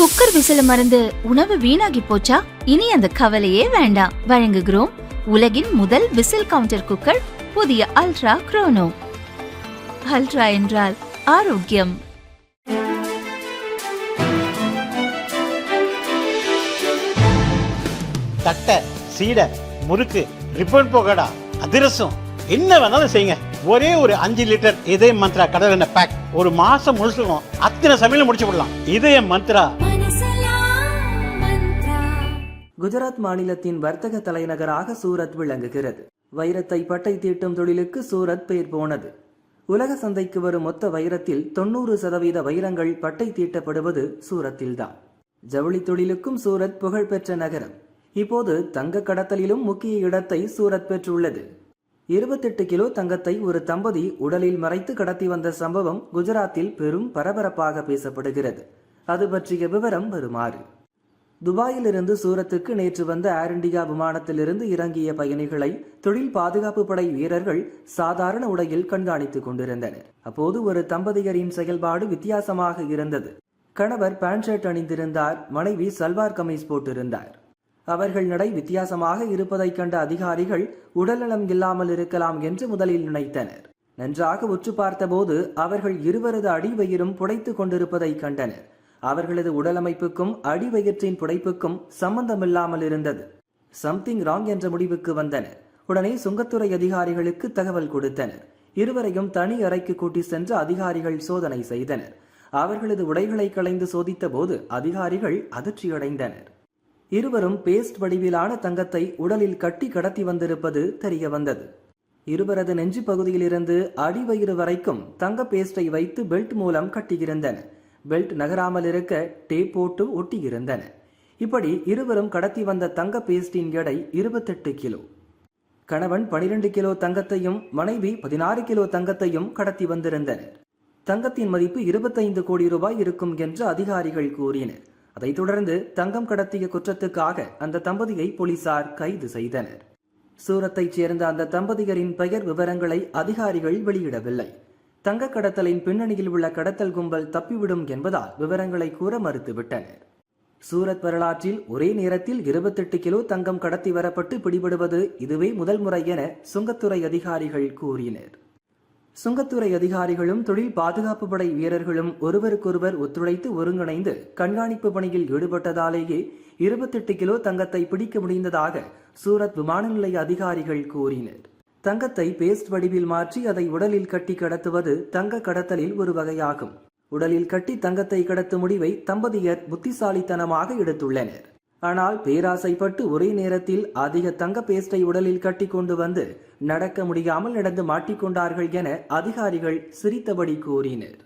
Cooker விசில மறந்து உணவு வீணாகி போச்சா? இனி அந்த கவலையே வேண்டாம். வழங்குகிறோம் உலகின் முதல் விசில் கவுண்டர் குக்கர், புதிய அல்ட்ரா குரோனோ. அல்ட்ரா என்றால் ஆரோக்கியம். தட்டை, சீடை, முறுக்கு, ரிப்பன் போகடா, அதிரசம் என்ன வேணாலும் செய்யுங்க. ஒரே ஒரு 5 லிட்டர் இதய மந்த்ரா கடல் எண்ணெய் பேக் ஒரு மாசம் முழுசுக்கும் அத்தனை சமையல முடிச்சு விடலாம். இதய மந்த்ரா. குஜராத் மாநிலத்தின் வர்த்தக தலைநகராக சூரத் விளங்குகிறது. வைரத்தை பட்டை தீட்டும் தொழிலுக்கு சூரத் பெயர் போனது. உலக சந்தைக்கு வரும் மொத்த வைரத்தில் 90% வைரங்கள் பட்டை தீட்டப்படுவது சூரத்தில்தான். ஜவுளி தொழிலுக்கும் சூரத் புகழ்பெற்ற நகரம். இப்போது தங்க கடத்தலிலும் முக்கிய இடத்தை சூரத் பெற்றுள்ளது. 28 கிலோ தங்கத்தை ஒரு தம்பதி உடலில் மறைத்து கடத்தி வந்த சம்பவம் குஜராத்தில் பெரும் பரபரப்பாக பேசப்படுகிறது. அது பற்றிய விவரம் வருமாறு. துபாயிலிருந்து சூரத்துக்கு நேற்று வந்த ஏர் இண்டியா விமானத்திலிருந்து இறங்கிய பயணிகளை தொழில் பாதுகாப்பு படை வீரர்கள் சாதாரண உடையில் கண்காணித்துக் கொண்டிருந்தனர். அப்போது ஒரு தம்பதியரின் செயல்பாடு வித்தியாசமாக இருந்தது. கணவர் பேண்ட் ஷர்ட் அணிந்திருந்தார், மனைவி சல்வார் கமீஸ் போட்டிருந்தார். அவர்கள் நடை வித்தியாசமாக இருப்பதை கண்ட அதிகாரிகள் உடல்நலம் இல்லாமல் இருக்கலாம் என்று முதலில் நினைத்தனர். நன்றாக உற்று பார்த்தபோது அவர்கள் இருவரது அடிவயிறும் புடைத்துக் கொண்டிருப்பதை கண்டனர். அவர்களது உடலமைப்புக்கும் அடிவயிற்றின் புடைப்புக்கும் சம்பந்தமில்லாமல் இருந்தது. சம்திங் ராங் என்ற முடிவுக்கு வந்தனர். உடனே சுங்கத்துறை அதிகாரிகளுக்கு தகவல் கொடுத்தனர். இருவரையும் தனி அறைக்கு கூட்டி சென்று அதிகாரிகள் சோதனை செய்தனர். அவர்களது உடைகளை களைந்து சோதித்த போது அதிகாரிகள் அதிர்ச்சியடைந்தனர். இருவரும் பேஸ்ட் வடிவிலான தங்கத்தை உடலில் கட்டி கடத்தி வந்திருப்பது தெரிய வந்தது. இருவரது நெஞ்சு பகுதியிலிருந்து அடிவயிறு வரைக்கும் தங்க பேஸ்டை வைத்து பெல்ட் மூலம் கட்டியிருந்தன. பெல்ட் நகராமல் இருக்க டேப் போட்டு ஒட்டியிருந்தன. இப்படி இருவரும் கடத்தி வந்த தங்க பேஸ்டின் எடை 28 கிலோ. கணவன் 12 கிலோ தங்கத்தையும் மனைவி 16 கிலோ தங்கத்தையும் கடத்தி வந்திருந்தனர். தங்கத்தின் மதிப்பு 25 கோடி ரூபாய் இருக்கும் என்று அதிகாரிகள் கூறினர். அதைத் தொடர்ந்து தங்கம் கடத்திய குற்றத்துக்காக அந்த தம்பதியை போலீசார் கைது செய்தனர். சூரத்தைச் சேர்ந்த அந்த தம்பதியரின் பெயர் விவரங்களை அதிகாரிகள் வெளியிடவில்லை. தங்க கடத்தலின் பின்னணியில் உள்ள கடத்தல் கும்பல் தப்பிவிடும் என்பதால் விவரங்களை கூற மறுத்துவிட்டனர். சூரத் வரலாற்றில் ஒரே நேரத்தில் 28 கிலோ தங்கம் கடத்தி வரப்பட்டு பிடிபடுவது இதுவே முதல் முறை என சுங்கத்துறை அதிகாரிகள் கூறினர். சுங்கத்துறை அதிகாரிகளும் தொழில் பாதுகாப்பு படை வீரர்களும் ஒருவருக்கொருவர் ஒத்துழைத்து ஒருங்கிணைந்து கண்காணிப்பு பணியில் ஈடுபட்டதாலேயே 28 கிலோ தங்கத்தை பிடிக்க முடிந்ததாக சூரத் விமான நிலைய அதிகாரிகள் கூறினர். தங்கத்தை பேஸ்ட் வடிவில் மாற்றி அதை உடலில் கட்டி கடத்துவது தங்க கடத்தலில் ஒரு வகையாகும். உடலில் கட்டி தங்கத்தை கடத்தும் முடிவை தம்பதியர் புத்திசாலித்தனமாக எடுத்துள்ளனர். ஆனால் பேராசைப்பட்டு ஒரே நேரத்தில் அதிக தங்க பேஸ்டை உடலில் கட்டி கொண்டு வந்து நடக்க முடியாமல் நடந்து மாட்டிக்கொண்டார்கள் என அதிகாரிகள் சிரித்தபடி கூறினர்.